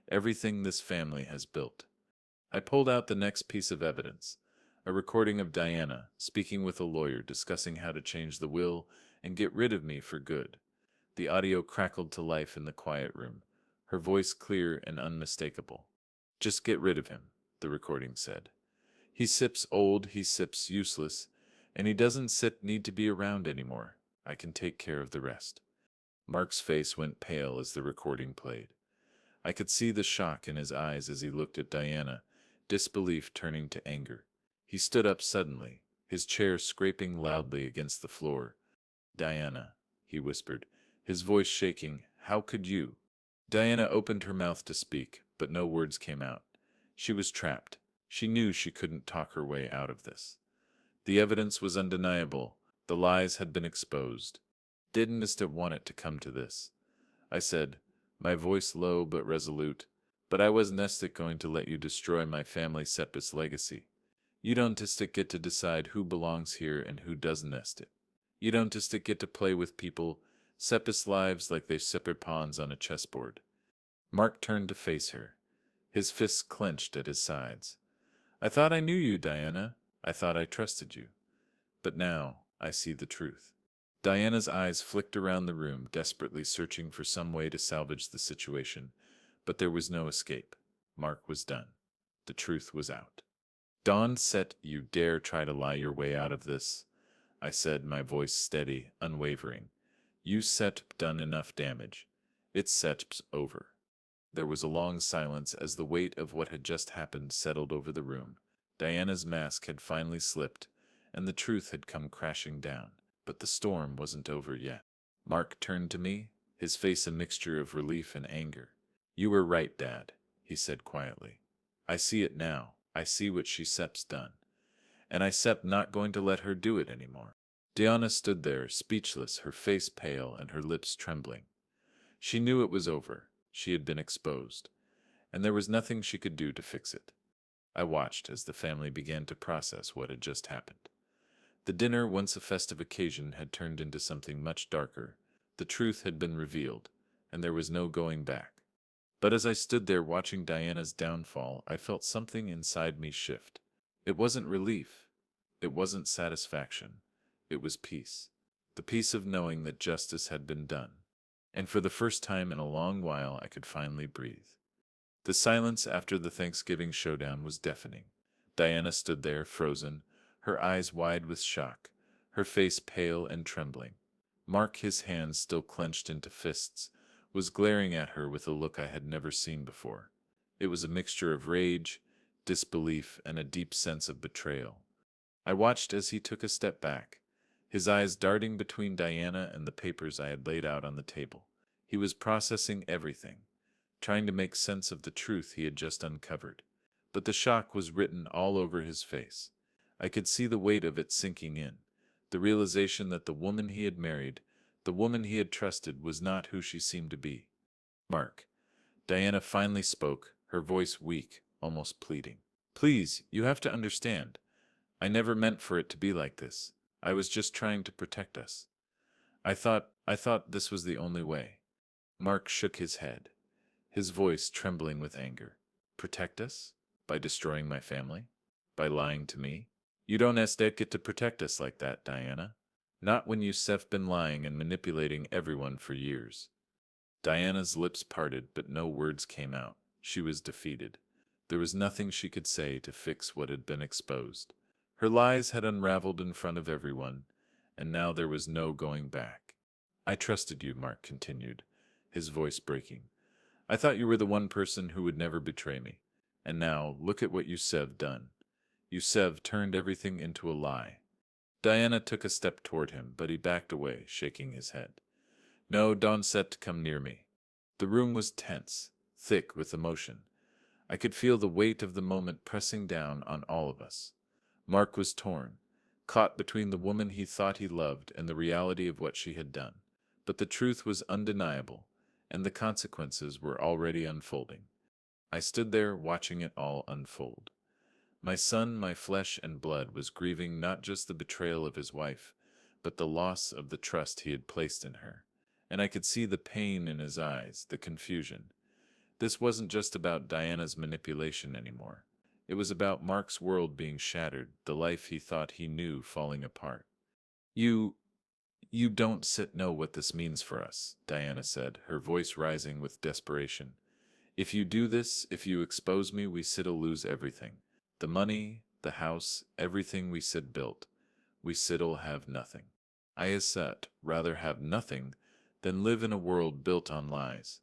Everything this family has built." I pulled out the next piece of evidence, a recording of Diana speaking with a lawyer discussing how to change the will and get rid of me for good. The audio crackled to life in the quiet room, her voice clear and unmistakable. "Just get rid of him," the recording said. "He sips old, he sips useless, and he doesn't need to be around anymore. I can take care of the rest." Mark's face went pale as the recording played. I could see the shock in his eyes as he looked at Diana, disbelief turning to anger. He stood up suddenly, his chair scraping loudly against the floor. "Diana," he whispered, his voice shaking, "how could you?" Diana opened her mouth to speak, but no words came out. She was trapped. She knew she couldn't talk her way out of this. The evidence was undeniable. The lies had been exposed. Didn't Mr. want it to come to this? I said, my voice low but resolute, "But I wasn't going to let you destroy my family Sepis legacy. You don't get to decide who belongs here and who doesn't it. You don't get to play with people, Sepis lives like they're separate pawns on a chessboard." Mark turned to face her, his fists clenched at his sides. "I thought I knew you, Diana. I thought I trusted you. But now I see the truth." Diana's eyes flicked around the room, desperately searching for some way to salvage the situation, but there was no escape. Mark was done. The truth was out. "Dawn set, you dare try to lie your way out of this," I said, my voice steady, unwavering. "You set done enough damage. It's set's over." There was a long silence as the weight of what had just happened settled over the room. Diana's mask had finally slipped, and the truth had come crashing down. But the storm wasn't over yet. Mark turned to me, his face a mixture of relief and anger. "You were right, Dad," he said quietly. "I see it now. I see what she Sep's done. And I Sep not going to let her do it anymore." Diana stood there, speechless, her face pale and her lips trembling. She knew it was over. She had been exposed, and there was nothing she could do to fix it. I watched as the family began to process what had just happened. The dinner, once a festive occasion, had turned into something much darker. The truth had been revealed, and there was no going back. But as I stood there watching Diana's downfall, I felt something inside me shift. It wasn't relief. It wasn't satisfaction. It was peace. The peace of knowing that justice had been done. And for the first time in a long while, I could finally breathe. The silence after the Thanksgiving showdown was deafening. Diana stood there, frozen, her eyes wide with shock, her face pale and trembling. Mark, his hands still clenched into fists, was glaring at her with a look I had never seen before. It was a mixture of rage, disbelief, and a deep sense of betrayal. I watched as he took a step back, his eyes darting between Diana and the papers I had laid out on the table. He was processing everything, trying to make sense of the truth he had just uncovered. But the shock was written all over his face. I could see the weight of it sinking in, the realization that the woman he had married, the woman he had trusted, was not who she seemed to be. "Mark," Diana finally spoke, her voice weak, almost pleading. "Please, you have to understand. I never meant for it to be like this. I was just trying to protect us. I thought this was the only way." Mark shook his head, his voice trembling with anger. "Protect us? By destroying my family? By lying to me? You don't get to protect us like that, Diana. Not when Yusef been lying and manipulating everyone for years. Diana's lips parted, but no words came out. She was defeated. There was nothing she could say to fix what had been exposed. Her lies had unraveled in front of everyone, and now there was no going back. I trusted you, Mark continued, his voice breaking. I thought you were the one person who would never betray me. And now, look at what Yusef done. Yusef turned everything into a lie. Diana took a step toward him, but he backed away, shaking his head. No, don't set to come near me. The room was tense, thick with emotion. I could feel the weight of the moment pressing down on all of us. Mark was torn, caught between the woman he thought he loved and the reality of what she had done. But the truth was undeniable, and the consequences were already unfolding. I stood there watching it all unfold. My son, my flesh and blood, was grieving not just the betrayal of his wife, but the loss of the trust he had placed in her. And I could see the pain in his eyes, the confusion. This wasn't just about Diana's manipulation anymore. It was about Mark's world being shattered, the life he thought he knew falling apart. You, you don't know what this means for us, Diana said, her voice rising with desperation. If you do this, if you expose me, we sit'll lose everything. The money, the house, everything we sit built. We sit'll have nothing. I rather have nothing than live in a world built on lies.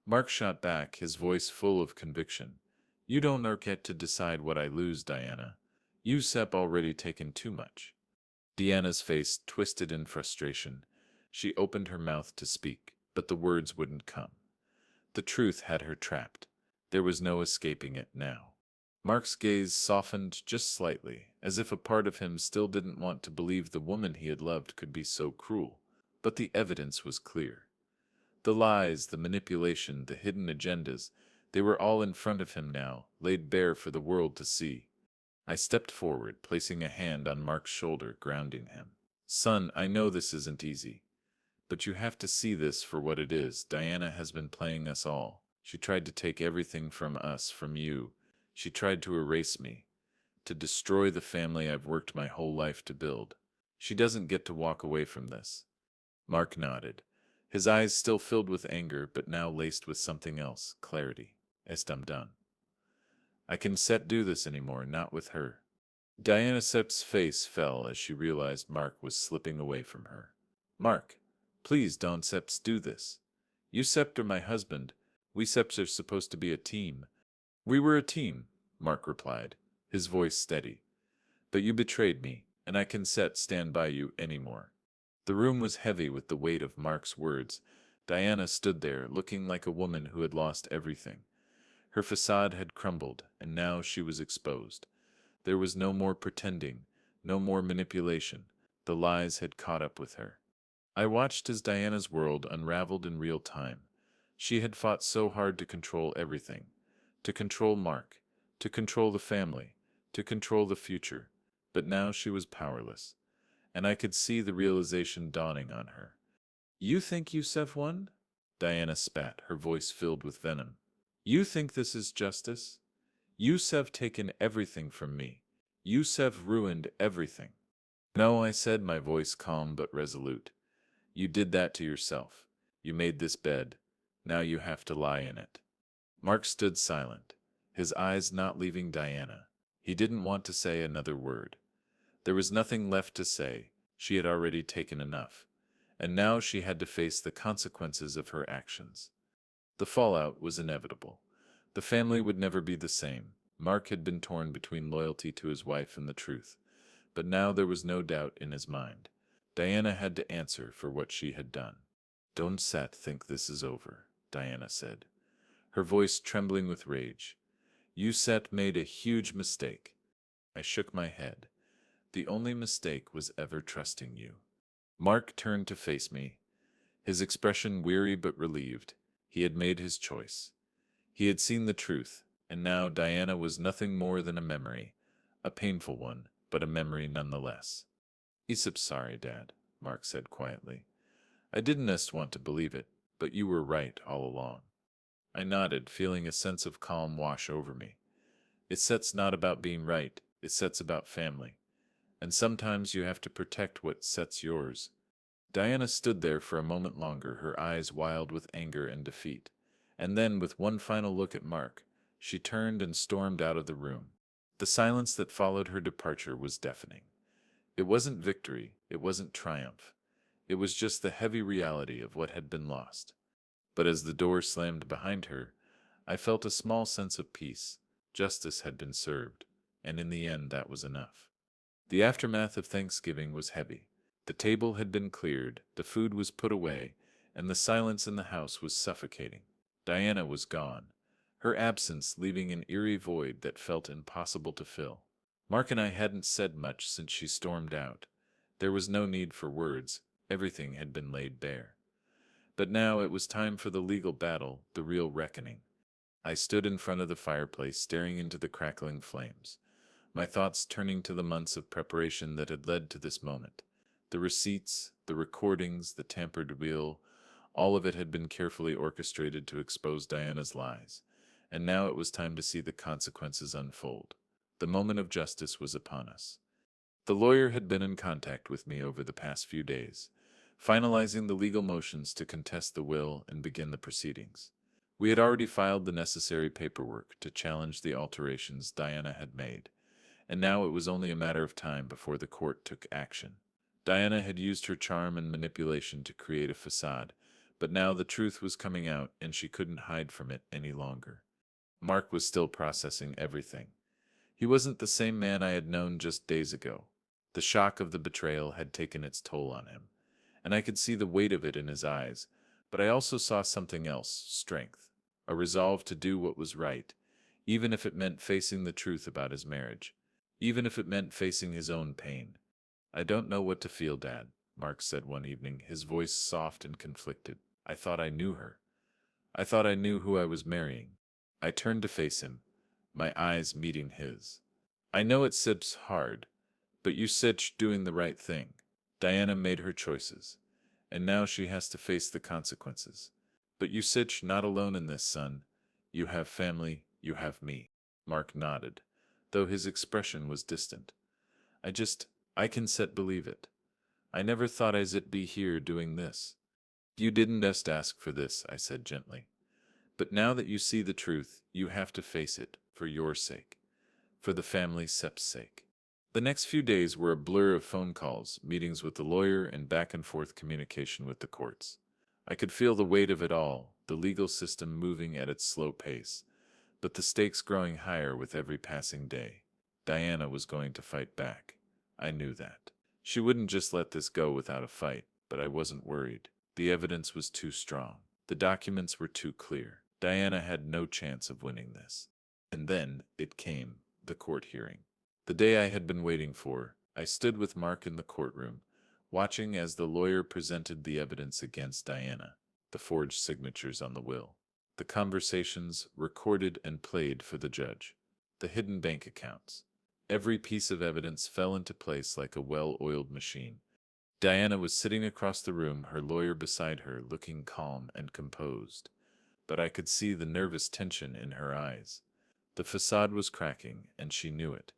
Mark shot back, his voice full of conviction. You don't get to decide what I lose, Diana. You've already taken too much. Diana's face twisted in frustration. She opened her mouth to speak, but the words wouldn't come. The truth had her trapped. There was no escaping it now. Mark's gaze softened just slightly, as if a part of him still didn't want to believe the woman he had loved could be so cruel. But the evidence was clear. The lies, the manipulation, the hidden agendas, they were all in front of him now, laid bare for the world to see. I stepped forward, placing a hand on Mark's shoulder, grounding him. Son, I know this isn't easy, but you have to see this for what it is. Diana has been playing us all. She tried to take everything from us, from you. She tried to erase me, to destroy the family I've worked my whole life to build. She doesn't get to walk away from this. Mark nodded, his eyes still filled with anger, but now laced with something else, clarity. I'm done. I can do this anymore, not with her. Diana Sep's face fell as she realized Mark was slipping away from her. Mark, please don't do this. You are my husband. We are supposed to be a team. We were a team, Mark replied, his voice steady. But you betrayed me, and I can stand by you anymore. The room was heavy with the weight of Mark's words. Diana stood there, looking like a woman who had lost everything. Her facade had crumbled, and now she was exposed. There was no more pretending, no more manipulation. The lies had caught up with her. I watched as Diana's world unraveled in real time. She had fought so hard to control everything. To control Mark, to control the family, to control the future. But now she was powerless, and I could see the realization dawning on her. You think Yusef won? Diana spat, her voice filled with venom. You think this is justice? Yusef taken everything from me. Yusef ruined everything. No, I said, my voice calm but resolute. You did that to yourself. You made this bed. Now you have to lie in it. Mark stood silent, his eyes not leaving Diana. He didn't want to say another word. There was nothing left to say. She had already taken enough. And now she had to face the consequences of her actions. The fallout was inevitable. The family would never be the same. Mark had been torn between loyalty to his wife and the truth. But now there was no doubt in his mind. Diana had to answer for what she had done. Don't think this is over, Diana said, her voice trembling with rage. You made a huge mistake. I shook my head. The only mistake was ever trusting you. Mark turned to face me, his expression weary but relieved. He had made his choice. He had seen the truth, and now Diana was nothing more than a memory, a painful one, but a memory nonetheless. Sorry, Dad, Mark said quietly. I didn't want to believe it, but you were right all along. I nodded, feeling a sense of calm wash over me. It's not about being right, it's about family. and sometimes you have to protect what sets yours. Diana stood there for a moment longer, her eyes wild with anger and defeat. And then, with one final look at Mark, she turned and stormed out of the room. The silence that followed her departure was deafening. It wasn't victory, it wasn't triumph. It was just the heavy reality of what had been lost. But as the door slammed behind her, I felt a small sense of peace. Justice had been served, and in the end that was enough. The aftermath of Thanksgiving was heavy. The table had been cleared, the food was put away, and the silence in the house was suffocating. Diana was gone, her absence leaving an eerie void that felt impossible to fill. Mark and I hadn't said much since she stormed out. There was no need for words, everything had been laid bare. But now it was time for the legal battle, the real reckoning. I stood in front of the fireplace, staring into the crackling flames, my thoughts turning to the months of preparation that had led to this moment. The receipts, the recordings, the tampered will, all of it had been carefully orchestrated to expose Diana's lies, and now it was time to see the consequences unfold. The moment of justice was upon us. The lawyer had been in contact with me over the past few days, finalizing the legal motions to contest the will and begin the proceedings. We had already filed the necessary paperwork to challenge the alterations Diana had made, and now it was only a matter of time before the court took action. Diana had used her charm and manipulation to create a facade, but now the truth was coming out and she couldn't hide from it any longer. Mark was still processing everything. He wasn't the same man I had known just days ago. The shock of the betrayal had taken its toll on him, and I could see the weight of it in his eyes, but I also saw something else, strength, a resolve to do what was right, even if it meant facing the truth about his marriage, even if it meant facing his own pain. "I don't know what to feel, Dad," Mark said one evening, his voice soft and conflicted. "I thought I knew her. I thought I knew who I was marrying." I turned to face him, my eyes meeting his. "I know it sips hard, but you said doing the right thing. Diana made her choices, and now she has to face the consequences. But you sitch not alone in this, son. You have family, you have me." Mark nodded, though his expression was distant. I can set believe it. I never thought I'd be here doing this." "You didn't just ask for this," I said gently. "But now that you see the truth, you have to face it, for your sake, for the family Sep's sake." The next few days were a blur of phone calls, meetings with the lawyer, and back and forth communication with the courts. I could feel the weight of it all, the legal system moving at its slow pace, but the stakes growing higher with every passing day. Diana was going to fight back. I knew that. She wouldn't just let this go without a fight, but I wasn't worried. The evidence was too strong. The documents were too clear. Diana had no chance of winning this. And then it came, the court hearing. The day I had been waiting for. I stood with Mark in the courtroom, watching as the lawyer presented the evidence against Diana, the forged signatures on the will, the conversations recorded and played for the judge, the hidden bank accounts. Every piece of evidence fell into place like a well-oiled machine. Diana was sitting across the room, her lawyer beside her, looking calm and composed, but I could see the nervous tension in her eyes. The facade was cracking, and she knew it.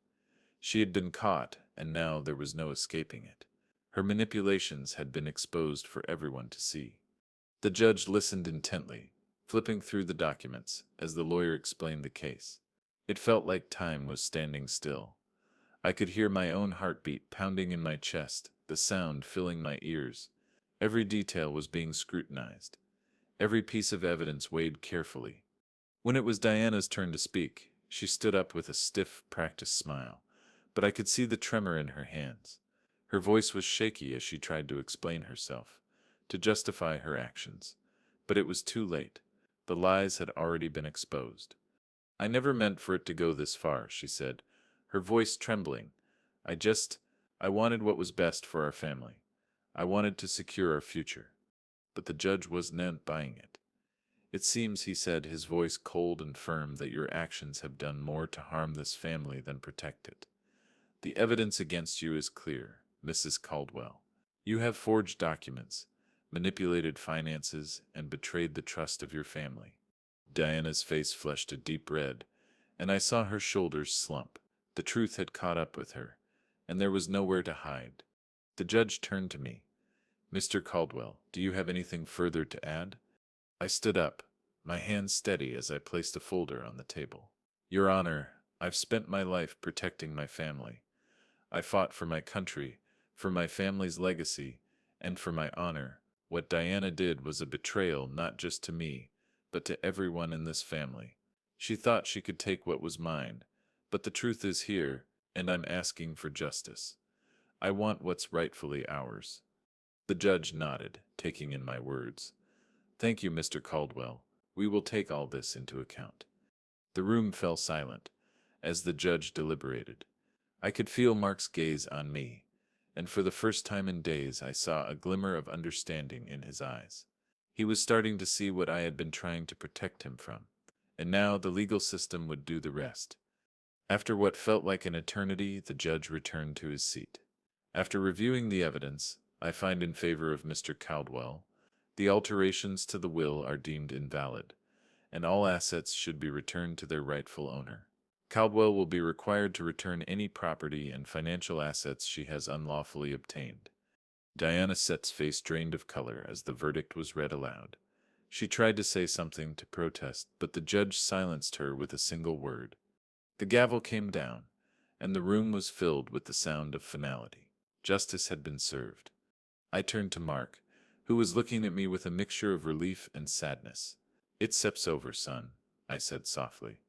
She had been caught, and now there was no escaping it. Her manipulations had been exposed for everyone to see. The judge listened intently, flipping through the documents as the lawyer explained the case. It felt like time was standing still. I could hear my own heartbeat pounding in my chest, the sound filling my ears. Every detail was being scrutinized, every piece of evidence weighed carefully. When it was Diana's turn to speak, she stood up with a stiff, practiced smile, but I could see the tremor in her hands. Her voice was shaky as she tried to explain herself, to justify her actions. But it was too late. The lies had already been exposed. "I never meant for it to go this far," she said, her voice trembling. I wanted what was best for our family. I wanted to secure our future." But the judge wasn't buying it. "It seems," he said, his voice cold and firm, "that your actions have done more to harm this family than protect it. The evidence against you is clear, Mrs. Caldwell. You have forged documents, manipulated finances, and betrayed the trust of your family." Diana's face flushed a deep red, and I saw her shoulders slump. The truth had caught up with her, and there was nowhere to hide. The judge turned to me. Mr. Caldwell, do you have anything further to add? I stood up, my hands steady as I placed a folder on the table. Your Honor, I've spent my life protecting my family. I fought for my country, for my family's legacy, and for my honor. What Diana did was a betrayal not just to me, but to everyone in this family. She thought she could take what was mine, but the truth is here, and I'm asking for justice. I want what's rightfully ours. The judge nodded, taking in my words. Thank you, Mr. Caldwell. We will take all this into account. The room fell silent as the judge deliberated. I could feel Mark's gaze on me, and for the first time in days I saw a glimmer of understanding in his eyes. He was starting to see what I had been trying to protect him from, and now the legal system would do the rest. After what felt like an eternity, the judge returned to his seat. After reviewing the evidence, I find in favor of Mr. Caldwell. The alterations to the will are deemed invalid, and all assets should be returned to their rightful owner. Caldwell will be required to return any property and financial assets she has unlawfully obtained. Diana Sett's face drained of color as the verdict was read aloud. She tried to say something to protest, but the judge silenced her with a single word. The gavel came down, and the room was filled with the sound of finality. Justice had been served. I turned to Mark, who was looking at me with a mixture of relief and sadness. "It's over, son," I said softly.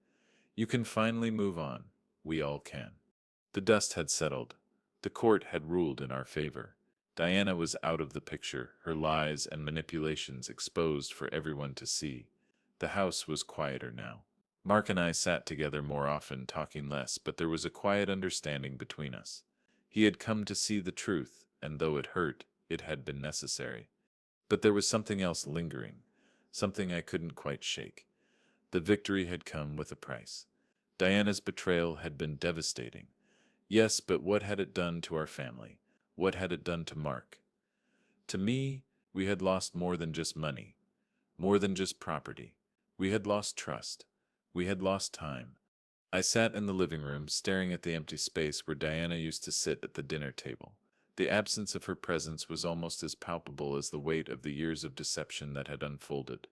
"You can finally move on. We all can." The dust had settled. The court had ruled in our favor. Diana was out of the picture, her lies and manipulations exposed for everyone to see. The house was quieter now. Mark and I sat together more often, talking less, but there was a quiet understanding between us. He had come to see the truth, and though it hurt, it had been necessary. But there was something else lingering, something I couldn't quite shake. The victory had come with a price. Diana's betrayal had been devastating. Yes, but what had it done to our family? What had it done to Mark? To me, we had lost more than just money, more than just property. We had lost trust. We had lost time. I sat in the living room, staring at the empty space where Diana used to sit at the dinner table. The absence of her presence was almost as palpable as the weight of the years of deception that had unfolded.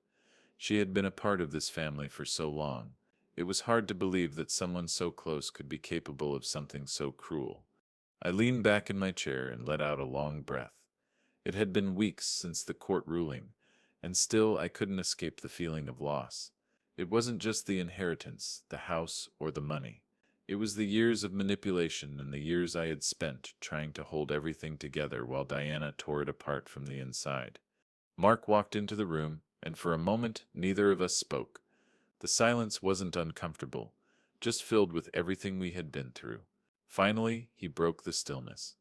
She had been a part of this family for so long. It was hard to believe that someone so close could be capable of something so cruel. I leaned back in my chair and let out a long breath. It had been weeks since the court ruling, and still I couldn't escape the feeling of loss. It wasn't just the inheritance, the house, or the money. It was the years of manipulation and the years I had spent trying to hold everything together while Diana tore it apart from the inside. Mark walked into the room, and for a moment neither of us spoke. The silence wasn't uncomfortable, just filled with everything we had been through. Finally, he broke the stillness.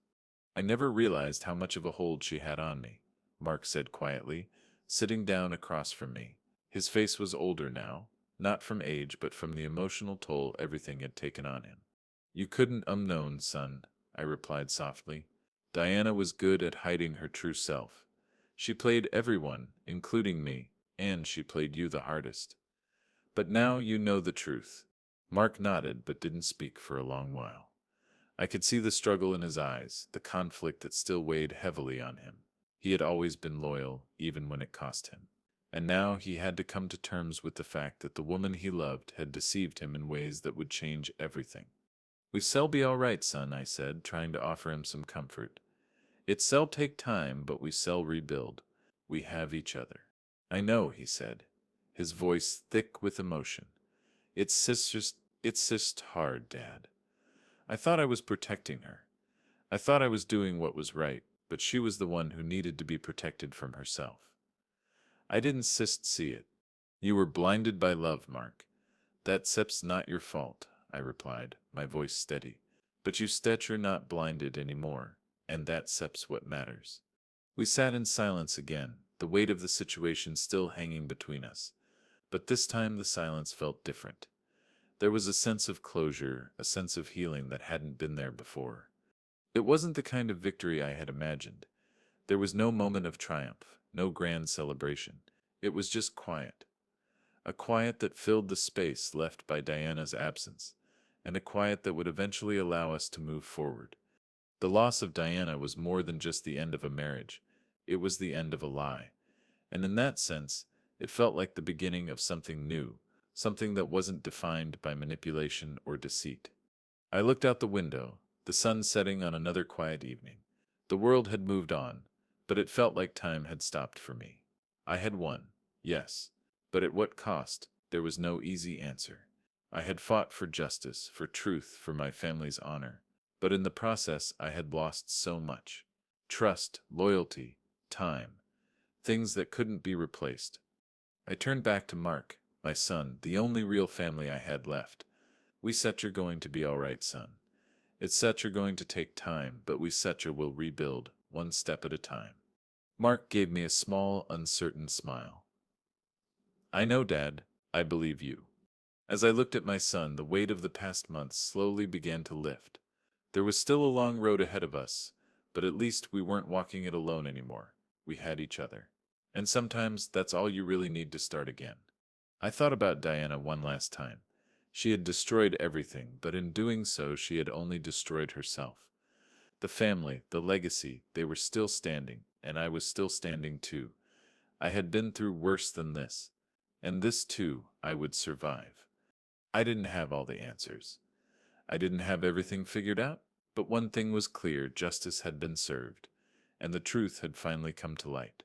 "I never realized how much of a hold she had on me," Mark said quietly, sitting down across from me. His face was older now, not from age but from the emotional toll everything had taken on him. "You couldn't known, son," I replied softly. "Diana was good at hiding her true self. She played everyone, including me, and she played you the hardest. But now you know the truth." Mark nodded but didn't speak for a long while. I could see the struggle in his eyes, the conflict that still weighed heavily on him. He had always been loyal, even when it cost him. And now he had to come to terms with the fact that the woman he loved had deceived him in ways that would change everything. "We shall be all right, son," I said, trying to offer him some comfort. "It shall take time, but we shall rebuild. We have each other." "I know," he said, his voice thick with emotion. It's just hard, Dad. I thought I was protecting her. I thought I was doing what was right, but she was the one who needed to be protected from herself. I didn't see it. You were blinded by love, Mark. That's not your fault," I replied, my voice steady. "But you're not blinded anymore, and that's what matters." We sat in silence again, the weight of the situation still hanging between us. But this time the silence felt different. There was a sense of closure, a sense of healing that hadn't been there before. It wasn't the kind of victory I had imagined. There was no moment of triumph, no grand celebration. It was just quiet. A quiet that filled the space left by Diana's absence, and a quiet that would eventually allow us to move forward. The loss of Diana was more than just the end of a marriage. It was the end of a lie. And in that sense, it felt like the beginning of something new, something that wasn't defined by manipulation or deceit. I looked out the window, the sun setting on another quiet evening. The world had moved on, but it felt like time had stopped for me. I had won, yes, but at what cost? There was no easy answer. I had fought for justice, for truth, for my family's honor, but in the process I had lost so much. Trust, loyalty, time, things that couldn't be replaced. I turned back to Mark, my son, the only real family I had left. We said you're going to be all right, son. It's such you're going to take time, but we such a will rebuild, one step at a time. Mark gave me a small, uncertain smile. I know, Dad. I believe you. As I looked at my son, the weight of the past months slowly began to lift. There was still a long road ahead of us, but at least we weren't walking it alone anymore. We had each other. And sometimes that's all you really need to start again. I thought about Diana one last time. She had destroyed everything, but in doing so, she had only destroyed herself. The family, the legacy, they were still standing, and I was still standing too. I had been through worse than this. And this too, I would survive. I didn't have all the answers. I didn't have everything figured out, but one thing was clear: justice had been served, and the truth had finally come to light.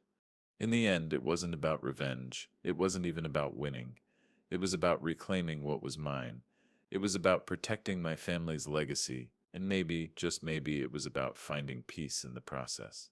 In the end, it wasn't about revenge. It wasn't even about winning. It was about reclaiming what was mine. It was about protecting my family's legacy, and maybe, just maybe, it was about finding peace in the process.